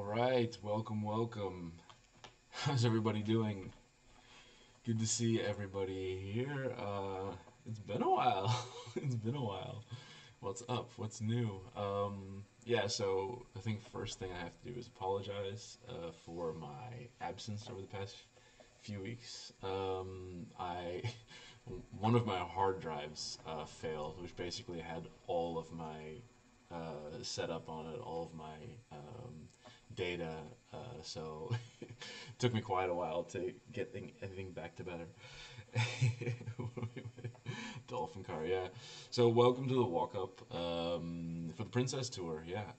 Alright, welcome. How's everybody doing? Good to see everybody here. It's been a while. It's been a while. What's up? What's new? Yeah, so I think first thing I have to do is apologize for my absence over the past few weeks. I one of my hard drives failed, which basically had all of my setup on it, all of my data. So it took me quite a while to get everything back to better. Dolphin car, yeah. So welcome to the Walkup for the Princess Tour. Yeah,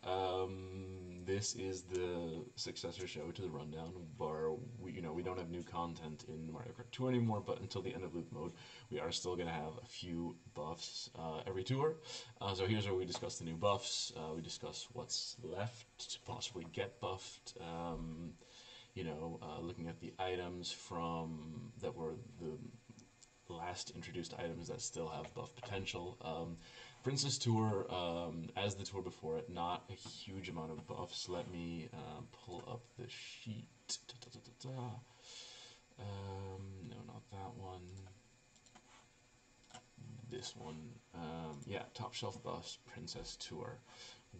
this is the successor show to the Rundown, where we don't have new content in Mario Kart 2 anymore, but until the end of loop mode, we are still gonna have a few buffs every tour. So here's where we discuss the new buffs. We discuss what's left to possibly get buffed. Looking at the items from that were the last introduced items that still have buff potential. Princess Tour, as the tour before it, not a huge amount of buffs. Let me pull up the sheet. No, not that one. This one. Yeah, top shelf buffs, Princess Tour.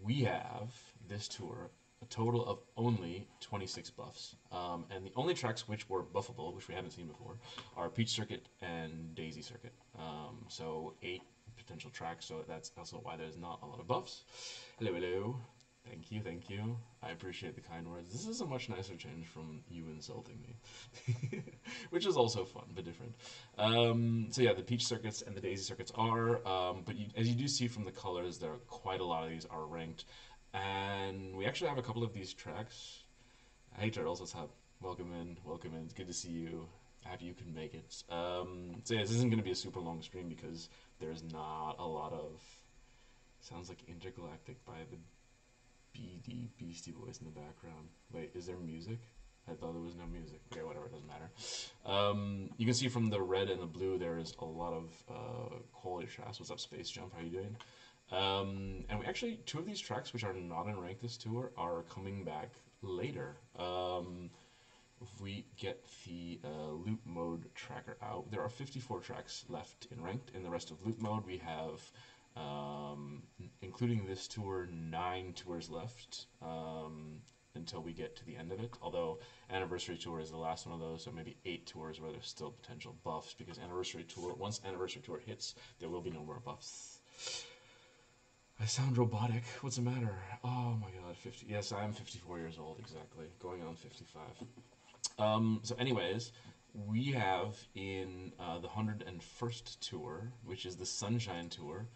We have this tour a total of only 26 buffs. And the only tracks which were buffable, which we haven't seen before, are Peach Circuit and Daisy Circuit. So 8 potential tracks, so that's also why there's not a lot of buffs. Hello, hello. Thank you. I appreciate the kind words. This is a much nicer change from you insulting me, which is also fun but different. So yeah, the Peach Circuits and the Daisy Circuits are, but as you do see from the colors, there are quite a lot of these are ranked. And we actually have a couple of these tracks. Hey Turtles, what's up? Welcome in. It's good to see you. Happy you can make it. So yeah, this isn't going to be a super long stream because there's not a lot of... Sounds like Intergalactic by the Beastie Boys in the background. Wait, is there music? I thought there was no music. Okay, whatever, it doesn't matter. You can see from the red and the blue there is a lot of quality tracks. What's up, Space Jump? How you doing? And we actually, 2 of these tracks, which are not in Rank this tour, are coming back later. If we get the loop mode tracker out, there are 54 tracks left in Ranked. In the rest of loop mode, we have, including this tour, 9 tours left until we get to the end of it. Although Anniversary Tour is the last one of those, so maybe 8 tours where there's still potential buffs, because once Anniversary Tour hits, there will be no more buffs. I sound robotic. What's the matter? Oh my god, 50. Yes, I am 54 years old, exactly. Going on 55. So anyways, we have in the 101st tour, which is the Sunshine Tour,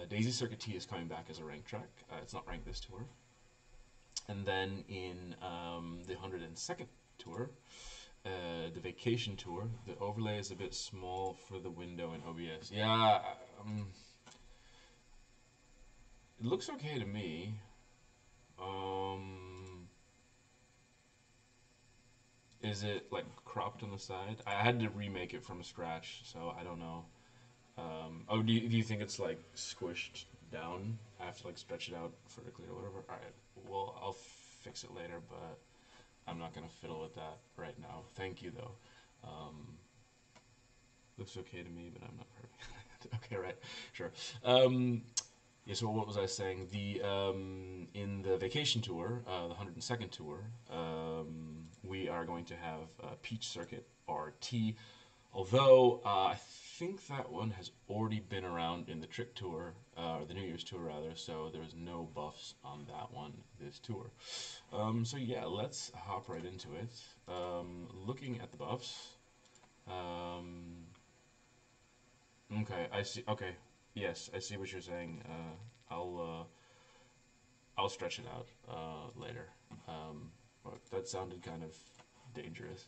Daisy Circuit T is coming back as a ranked track. It's not ranked this tour. And then in the 102nd tour, the Vacation Tour, the overlay is a bit small for the window in OBS. Yeah, it looks okay to me. Is it like cropped on the side? I had to remake it from scratch, so I don't know. Oh, do you think it's like squished down? I have to like stretch it out vertically or whatever. All right, well I'll fix it later, but I'm not gonna fiddle with that right now. Thank you though. Looks okay to me, but I'm not perfect. Okay, right, sure. Yeah, so what was I saying? In the Vacation Tour, the 102nd tour, we are going to have Peach Circuit RT. Although I think that one has already been around in the Trick Tour, or the New Year's Tour rather. So there's no buffs on that one this tour. So yeah, let's hop right into it. Looking at the buffs. Okay, I see. Okay, yes, I see what you're saying. I'll stretch it out later. But that sounded kind of dangerous.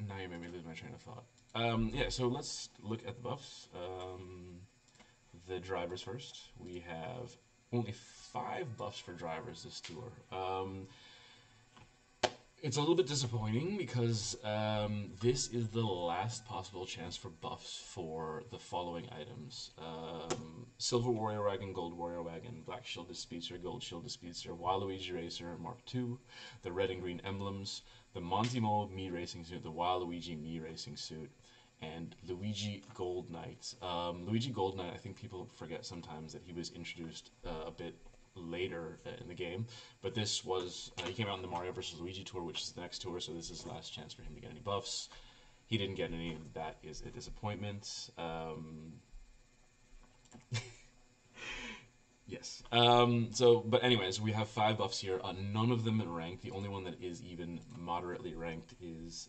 Now you made me lose my train of thought. Yeah, so let's look at the buffs. The drivers first. We have only 5 buffs for drivers this tour. It's a little bit disappointing because this is the last possible chance for buffs for the following items. Silver Warrior Wagon, Gold Warrior Wagon, Black Shielded Speedster, Gold Shielded Speedster, Waluigi Racer Mark II, the red and green emblems, the Montimo Mii Racing Suit, the Waluigi Mii Racing Suit, and Luigi Gold Knight. Luigi Gold Knight, I think people forget sometimes that he was introduced a bit later in the game, but this was, he came out in the Mario vs. Luigi tour, which is the next tour, so this is the last chance for him to get any buffs. He didn't get any. That is a disappointment. Yes. But anyways, we have 5 buffs here. None of them in ranked. The only one that is even moderately ranked is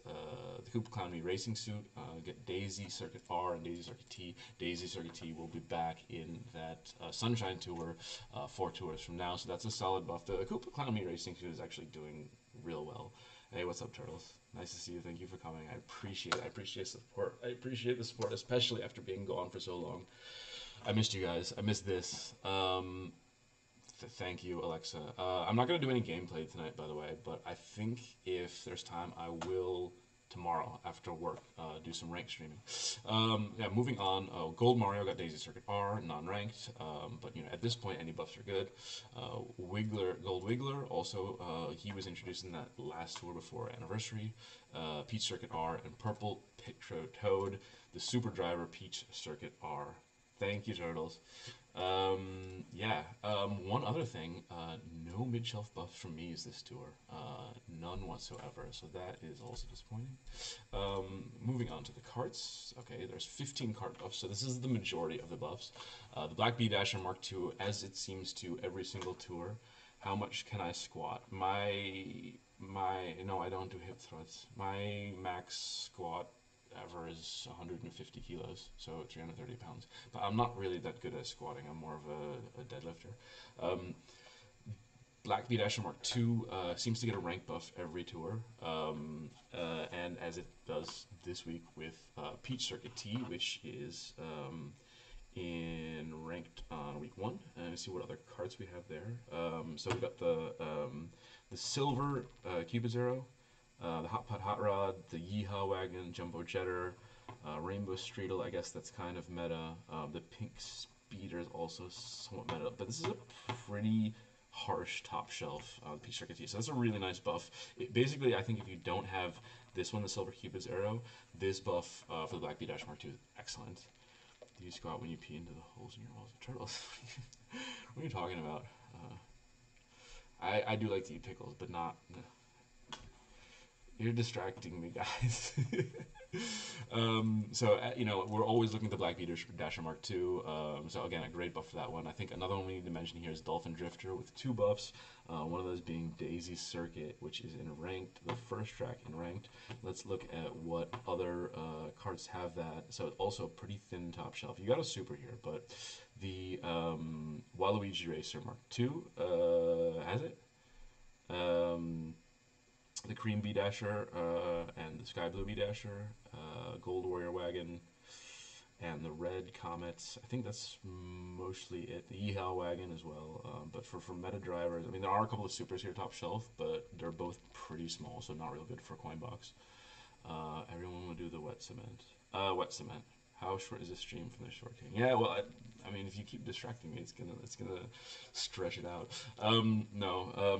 the Koopa Clown Mii Racing Suit. Get Daisy Circuit R and Daisy Circuit T. Daisy Circuit T will be back in that Sunshine Tour 4 tours from now, so that's a solid buff. The Koopa Clown Mii Racing Suit is actually doing real well. Hey, what's up, Turtles? Nice to see you. Thank you for coming. I appreciate it. I appreciate support. I appreciate the support, especially after being gone for so long. I missed you guys. I missed this. Thank you, Alexa. I'm not going to do any gameplay tonight, by the way, but I think if there's time, I will tomorrow after work do some ranked streaming. Yeah, moving on. Gold Mario got Daisy Circuit R, non-ranked, but at this point, any buffs are good. Gold Wiggler, also he was introduced in that last tour before Anniversary. Peach Circuit R and Purple Pictro Toad, the Super Driver Peach Circuit R. Thank you, Turtles. One other thing, no mid-shelf buffs from Mii's this tour. None whatsoever, so that is also disappointing. Moving on to the carts. Okay, there's 15 cart buffs, so this is the majority of the buffs. The Black Bee Dasher Mark II, as it seems to every single tour. How much can I squat? No, I don't do hip thrusts. My max squat ever is 150 kilos, so 330 pounds. But I'm not really that good at squatting. I'm more of a deadlifter. Black Bee Dasher Mark II seems to get a rank buff every tour, and as it does this week with Peach Circuit T, which is in ranked on week 1. And let's see what other cards we have there. So we got the silver Cupid Zero, the Hot Pot Hot Rod, the Yeehaw Wagon, Jumbo Jetter, Rainbow Streetle, I guess that's kind of meta. The Pink Speeder is also somewhat meta, but this is a pretty harsh top shelf Peach Circuit T. So that's a really nice buff. Basically, I think if you don't have this one, the Silver Cupid's Arrow, this buff for the Black Bee Dash Mark II is excellent. Do you squat when you pee into the holes in your walls of turtles? What are you talking about? I do like to eat pickles, but not... You're distracting me, guys. We're always looking at the Black Bee Dasher Mark II. So again, a great buff for that one. I think another one we need to mention here is Dolphin Drifter with 2 buffs. One of those being Daisy Circuit, which is in ranked, the first track in ranked. Let's look at what other carts have that. So also a pretty thin top shelf. You got a super here, but the Waluigi Racer Mark II has it. The Cream Bee Dasher and the Sky Blue Bee Dasher, Gold Warrior Wagon, and the Red Comets. I think that's mostly it. The Yeehaw Wagon as well. But for meta drivers, I mean, there are a couple of supers here top shelf, but they're both pretty small, so not real good for coin box. Everyone will do the Wet Cement. Wet Cement. How short is this stream from the Short King? Yeah, well, I mean, if you keep distracting me, it's gonna stretch it out.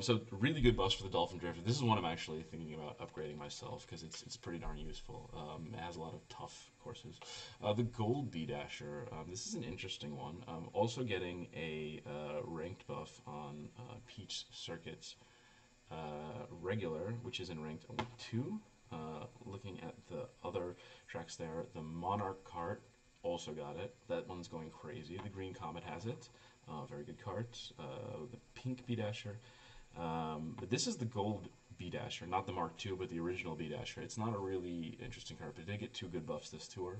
So really good buffs for the Dolphin Drifter. This is one I'm actually thinking about upgrading myself because it's pretty darn useful. It has a lot of tough courses. The Gold Bee Dasher. This is an interesting one. Also getting a ranked buff on Peach Circuit's regular, which is in ranked only 2. Looking at the other tracks there, the Monarch cart also got it. That one's going crazy. The Green Comet has it. Very good cart. The Pink Bee Dasher. But this is the Gold Bee Dasher, not the Mark II, but the original Bee Dasher. It's not a really interesting cart, but it did get 2 good buffs this tour.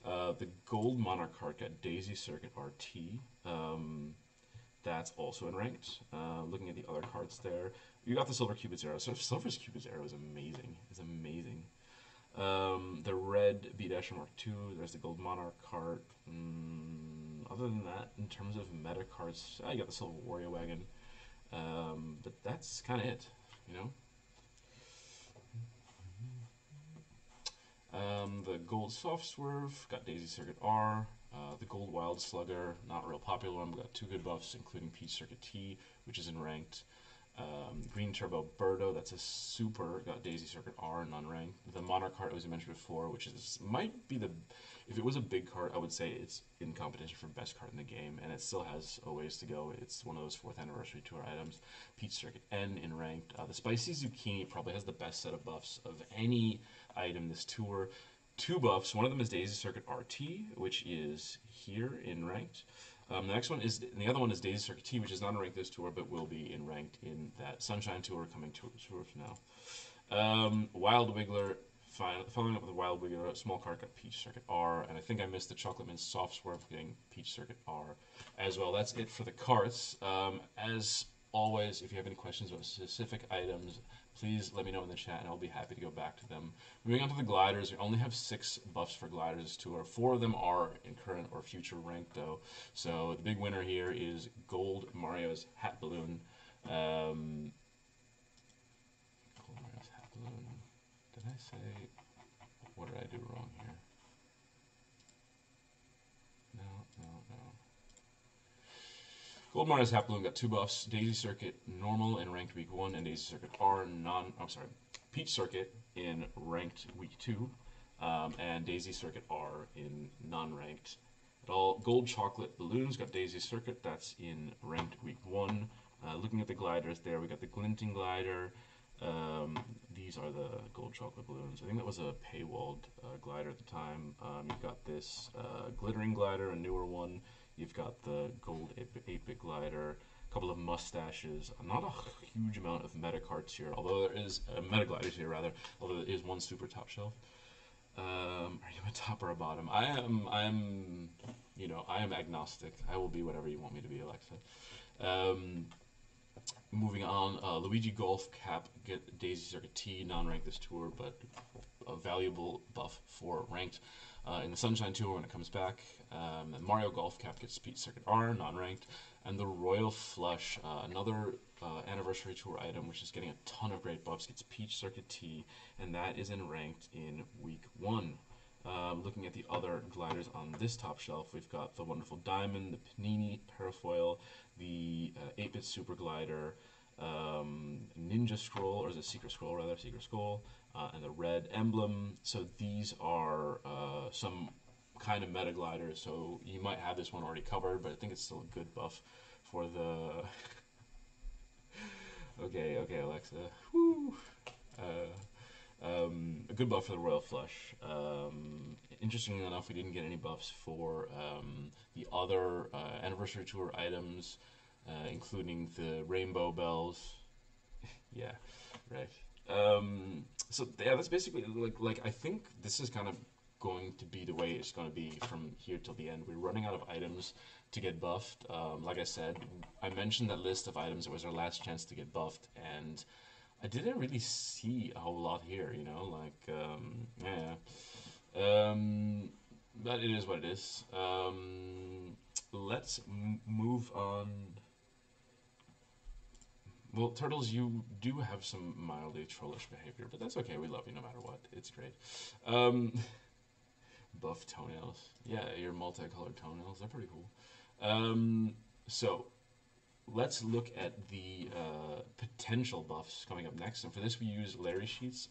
The Gold Monarch cart got Daisy Circuit RT. That's also in ranked. Looking at the other carts there, you got the Silver Cupid's Arrow. So Silver's Cupid's Arrow is amazing. It's amazing. The Red Bee Dasher Mark II. There's the Gold Monarch cart. Other than that, in terms of meta carts, you got the Silver Warrior Wagon. But that's kind of it, The Gold Soft Swerve got Daisy Circuit R. The Gold Wild Slugger, not a real popular one, but got two good buffs, including Peach Circuit T, which is in ranked. Green Turbo Birdo, that's a super, got Daisy Circuit R, non-ranked. The Monarch card, as we mentioned before, which is might be the, if it was a big card, I would say it's in competition for best card in the game, and it still has a ways to go. It's one of those 4th Anniversary Tour items. Peach Circuit N in ranked. The Spicy Zucchini probably has the best set of buffs of any item this tour. Two buffs, one of them is Daisy Circuit RT, which is here in ranked. The next one is, the other one is Daisy Circuit T, which is not in ranked this tour, but will be in ranked in that Sunshine Tour coming tours now. Wild Wiggler, following up with the Wild Wiggler, small card got Peach Circuit R, and I think I missed the Chocolate Mint Soft Swerve getting Peach Circuit R as well. That's it for the carts. As always, if you have any questions about specific items, please let me know in the chat, and I'll be happy to go back to them. Moving on to the gliders, we only have 6 buffs for gliders tour. 4 of them are in current or future rank, though. So the big winner here is Gold Mario's Hat Balloon. Gold Mario's Hat Balloon. Did I say? What did I do wrong here? No. Gold Mario's Hat Balloon got 2 buffs: Daisy Circuit Normal in ranked week 1, and Daisy Circuit R Peach Circuit in ranked week 2, and Daisy Circuit R in non-ranked. All Gold Chocolate Balloons got Daisy Circuit, that's in ranked week 1. Looking at the gliders there, we got the Glinting Glider. These are the Gold Chocolate Balloons. I think that was a paywalled glider at the time. You've got this Glittering Glider, a newer one. You've got the Gold 8-bit Glider, a couple of mustaches. Not a huge amount of meta cards here, although there is meta gliders here rather. Although there is one super top shelf. Are you a top or a bottom? I am agnostic. I will be whatever you want me to be, Alexa. Moving on, Luigi Golf Cap get Daisy Circuit T, non-ranked this tour, but a valuable buff for ranked in the Sunshine Tour when it comes back. And Mario Golf Cap gets Peach Circuit R, non-ranked, and the Royal Flush, another Anniversary Tour item, which is getting a ton of great buffs, gets Peach Circuit T, and that is in ranked in week 1. Looking at the other gliders on this top shelf, we've got the Wonderful Diamond, the Panini Parafoil, the 8-bit Super Glider, Ninja Scroll, or is it Secret Scroll rather, Secret Scroll, and the Red Emblem. So these are some kind of meta gliders, so you might have this one already covered, but I think it's still a good buff for the... okay, Alexa. Woo! A good buff for the Royal Flush. Interestingly enough, we didn't get any buffs for the other Anniversary Tour items, including the Rainbow Bells. Yeah, right. So yeah, that's basically like I think this is kind of going to be the way it's going to be from here till the end. We're running out of items to get buffed. Like I said, I mentioned that list of items. It was our last chance to get buffed, and I didn't really see a whole lot here, you know, like, but it is what it is. Let's move on. Well, Turtles, you do have some mildly trollish behavior, but that's okay. We love you no matter what. It's great. Buff toenails. Yeah, your multicolored toenails. They're pretty cool. So, let's look at the potential buffs coming up next. And for this, we use Larry Sheets.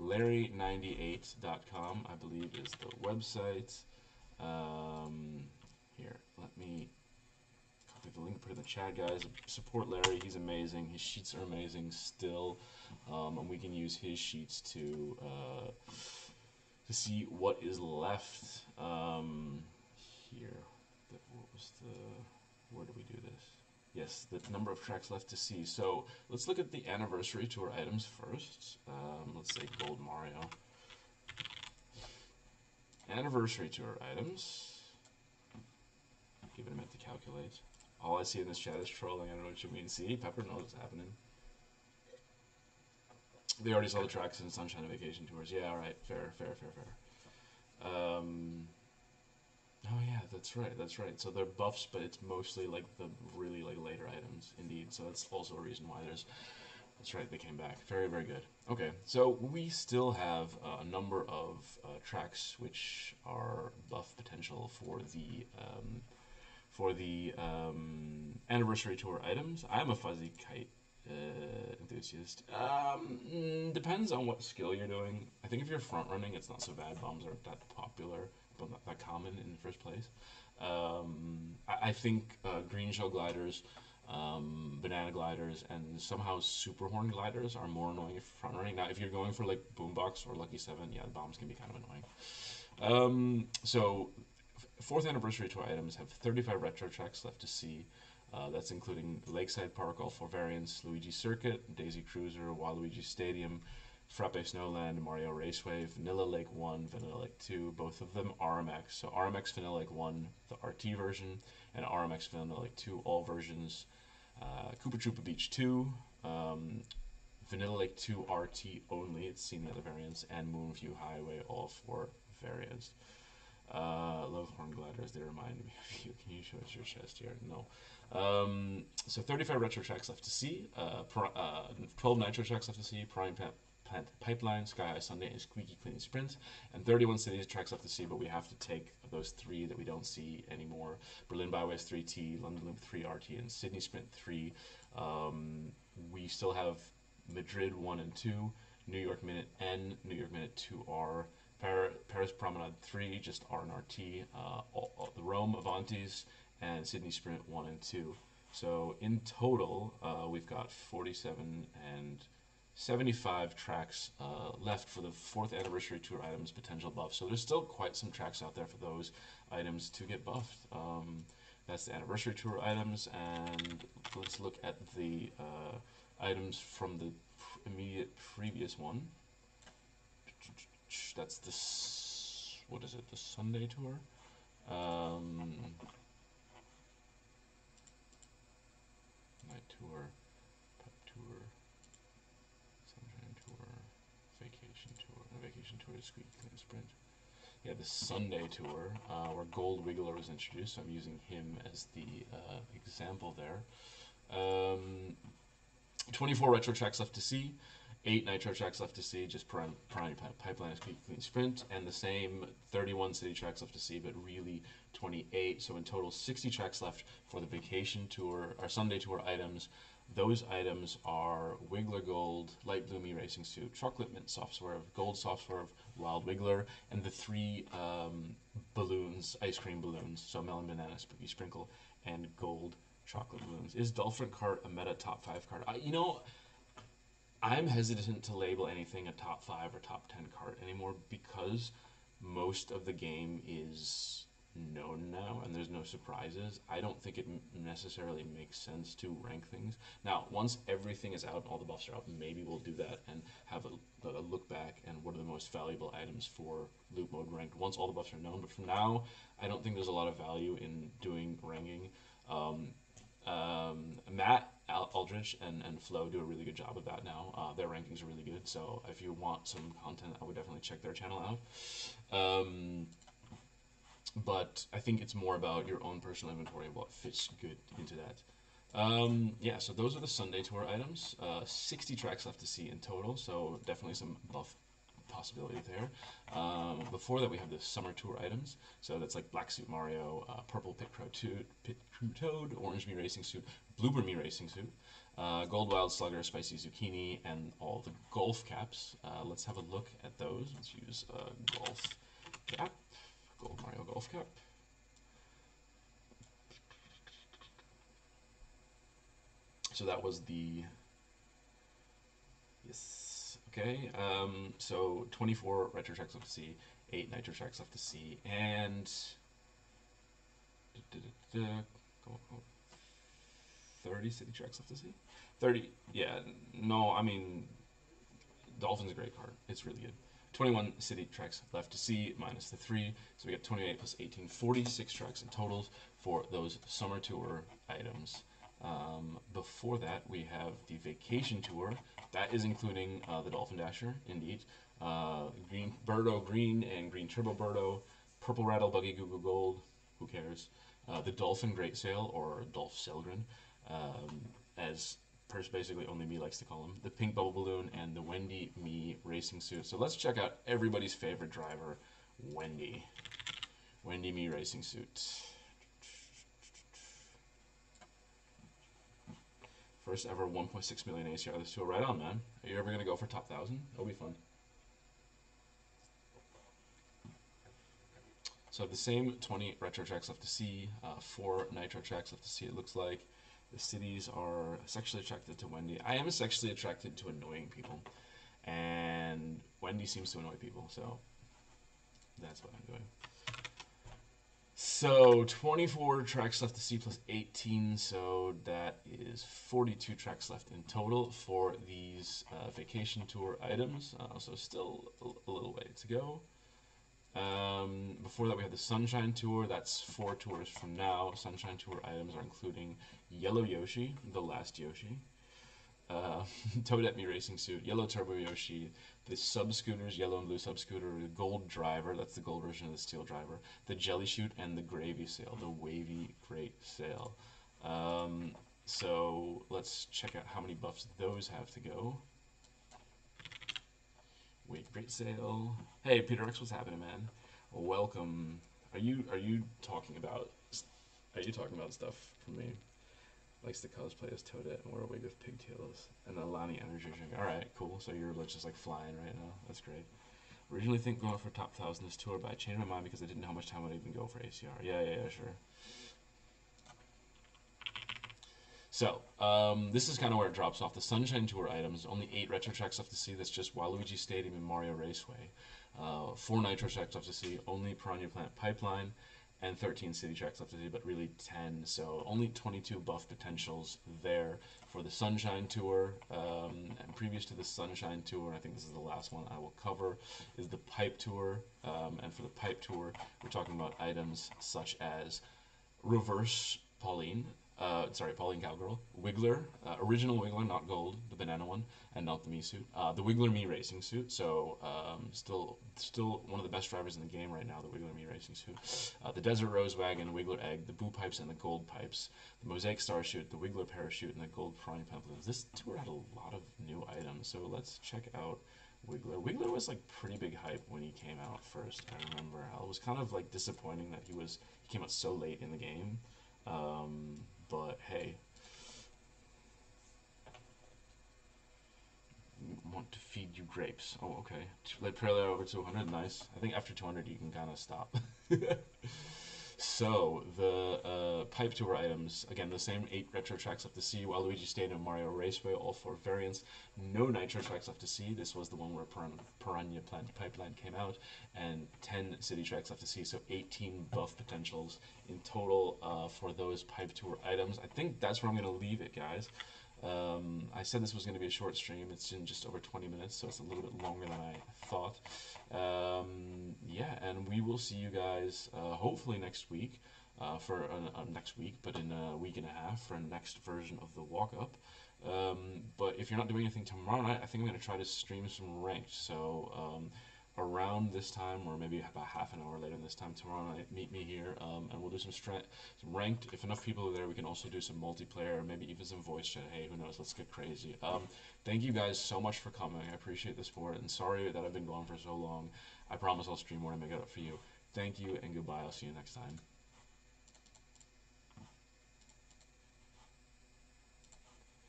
Larry98.com, I believe, is the website. Here, let me copy the link, put it in the chat, guys. Support Larry. He's amazing. His sheets are amazing still. And we can use his sheets to see what is left here. Where do we do this? Yes, the number of tracks left to see. So let's look at the Anniversary Tour items first. Let's say Gold Mario. Anniversary Tour items. Give it a minute to calculate. All I see in this chat is trolling. I don't know what you mean. See, Pepper knows what's happening. They already saw the tracks in Sunshine and Vacation Tours. Yeah, alright. Fair. Oh yeah, that's right. So they're buffs, but it's mostly like the really like later items, indeed. So that's also a reason why there's That's right, they came back. Very, very good. Okay, so we still have a number of tracks which are buff potential for the anniversary tour items. I'm a fuzzy kite enthusiast. Depends on what skill you're doing. I think if you're front running, it's not so bad. Bombs aren't that popular, but not that common in the first place. I think green shell gliders, banana gliders, and somehow super horn gliders are more annoying if front running. Now, if you're going for like boombox or lucky seven, yeah, the bombs can be kind of annoying. So fourth anniversary tour items have 35 retro tracks left to see. That's including Lakeside Park, all four variants, Luigi Circuit, Daisy Cruiser, Waluigi Stadium, Frappe Snowland, Mario Raceway, Vanilla Lake 1, Vanilla Lake 2, both of them RMX. So RMX Vanilla Lake 1, the RT version, and RMX Vanilla Lake 2, all versions. Koopa Troopa Beach 2, Vanilla Lake 2 RT only, it's seen the other variants, and Moonview Highway, all four variants. Love horn gliders, they remind me of you. Can you show us your chest here? No. So 35 retro tracks left to see, 12 nitro tracks left to see, Prime Plant Pipeline, Sky High Sunday, and Squeaky Clean Sprint, and 31 city tracks left to see, but we have to take those three that we don't see anymore. Berlin Byways 3T, London Loop 3 RT, and Sydney Sprint 3. We still have Madrid 1 and 2, New York Minute N, New York Minute 2R, Paris Promenade 3, just R and RT, the Rome Avantis, and Sydney Sprint 1 and 2. So in total, we've got 47 and 75 tracks left for the fourth anniversary tour items potential buff. So there's still quite some tracks out there for those items to get buffed. That's the anniversary tour items, and let's look at the items from the immediate previous one. That's this. What is it? The Sunday tour. Night tour, pep tour, sunshine tour, vacation tour. And vacation tour is Squeaky Clean Sprint. Yeah, the Sunday tour, where Gold Wiggler was introduced. So I'm using him as the example there. 24 retro tracks left to see. 8 nitro tracks left to see, just Prime Pipeline, Squeaky Clean Sprint, and the same 31 city tracks left to see, but really 28. So in total, 60 tracks left for the vacation tour, or Sunday tour items. Those items are Wiggler Gold, Light Bloomy Racing Suit, Chocolate Mint Soft Swerve, Gold Soft Swerve, Wild Wiggler, and the 3 balloons, ice cream balloons, so Melon Banana, Spooky Sprinkle, and Gold Chocolate Balloons. Is Dolphin Cart a meta top 5 card? I'm hesitant to label anything a top 5 or top 10 card anymore because most of the game is known now and there's no surprises. I don't think it necessarily makes sense to rank things. Now, once everything is out, all the buffs are out, maybe we'll do that and have a look back and what are the most valuable items for loop mode ranked once all the buffs are known. But for now, I don't think there's a lot of value in doing ranking. Matt Aldrich and Flo do a really good job of that now. Their rankings are really good, so if you want some content, I would definitely check their channel out. But I think it's more about your own personal inventory of what fits good into that. Yeah, so those are the Sunday tour items. 60 tracks left to see in total, so definitely some buff possibility there. Before that, we have the summer tour items. So that's like Black Suit Mario, Purple Pit Crew Toad, Orange Me Racing Suit, Bloober Me Racing Suit, Gold Wild Slugger, Spicy Zucchini, and all the golf caps. Let's have a look at those. Let's use golf cap, Gold Mario golf cap. So that was the, yes, okay. So 24 retro tracks left to see, 8 nitro tracks left to see, and 30 city tracks left to see. 30, yeah, no, I mean, Dolphin's a great card. It's really good. 21 city tracks left to see, minus the 3. So we got 28 plus 18, 46 tracks in totals for those summer tour items. Before that, we have the vacation tour. That is including the Dolphin Dasher, indeed. Green Birdo Green and Green Turbo Birdo. Purple Rattle Buggy Goo Goo Gold. Who cares? The Dolphin Great Sail, or Dolph Selgren, as basically only me likes to call them, the pink bubble balloon, and the Wendy Me racing suit. So let's check out everybody's favorite driver, Wendy. Wendy Me racing suit. First ever 1.6 million ACR. This tool, right on, man. Are you ever gonna go for top 1,000? That'll be fun. So the same 20 retro tracks left to see, 4 nitro tracks left to see. It looks like the cities are sexually attracted to Wendy. I am sexually attracted to annoying people, and Wendy seems to annoy people, so that's what I'm doing. So 24 tracks left to see plus 18, so that is 42 tracks left in total for these vacation tour items. So still a little way to go. Before that we have the Sunshine Tour. That's 4 tours from now. Sunshine Tour items are including Yellow Yoshi, the last Yoshi, Toadette Me Racing Suit, Yellow Turbo Yoshi, the Sub Scooters, Yellow and Blue Sub Scooter, the Gold Driver, that's the gold version of the Steel Driver, the Jelly Chute, and the Gravy Sail, the Wavy Great Sail. So let's check out how many buffs those have to go. Wait, Great Sail. Hey, Peter X, what's happening, man? Welcome. Are you talking about stuff from me? Likes to cosplay as Toadette and wear a wig with pigtails and a Lani energy drink. All right, cool. So you're just like flying right now. That's great. Originally think going for top 1,000 this tour, but I changed my mind because I didn't know how much time I'd even go for ACR. Yeah, sure. So, this is kind of where it drops off. The Sunshine Tour items, only 8 retro tracks left to see. That's just Waluigi Stadium and Mario Raceway. 4 nitro tracks left to see, only Piranha Plant Pipeline, and 13 city tracks left to see, but really 10. So only 22 buff potentials there for the Sunshine Tour. And previous to the Sunshine Tour, I think this is the last one I will cover, is the Pipe Tour. And for the Pipe Tour, we're talking about items such as Reverse Pauline, Pauline Cowgirl, Wiggler, original Wiggler, not gold, the banana one, and not the Me suit. The Wiggler Me racing suit, so still one of the best drivers in the game right now, the Wiggler Me racing suit. The Desert Rose Wagon, Wiggler Egg, the Boo Pipes and the Gold Pipes, the Mosaic Star Chute, the Wiggler Parachute, and the Gold Piranha Plant Balloons. This tour had a lot of new items, so let's check out Wiggler. Wiggler was like pretty big hype when he came out first, I remember. It was kind of like disappointing that he came out so late in the game. But hey, want to feed you grapes. Oh, okay. Let parallel over 200. Nice. I think after 200 you can kind of stop. So the Pipe Tour items, again, the same 8 retro tracks left to see. Waluigi Stadium and Mario Raceway, all 4 variants. No nitro tracks left to see. This was the one where Piranha Plant Pipeline came out, and 10 city tracks left to see. So 18 buff potentials in total for those Pipe Tour items. I think that's where I'm going to leave it, guys. I said this was going to be a short stream. It's in just over 20 minutes, so it's a little bit longer than I thought. Yeah, and we will see you guys hopefully next week for next week, but in a week and a half for a next version of the Walkup. But if you're not doing anything tomorrow night, I think I'm going to try to stream some ranked. So around this time, or maybe about half an hour later than this time tomorrow night, meet me here, and we'll do some ranked. If enough people are there, we can also do some multiplayer, maybe even some voice chat. Hey, who knows? Let's get crazy. Thank you guys so much for coming. I appreciate the support, and sorry that I've been gone for so long. I promise I'll stream more and make it up for you. Thank you, and goodbye. I'll see you next time.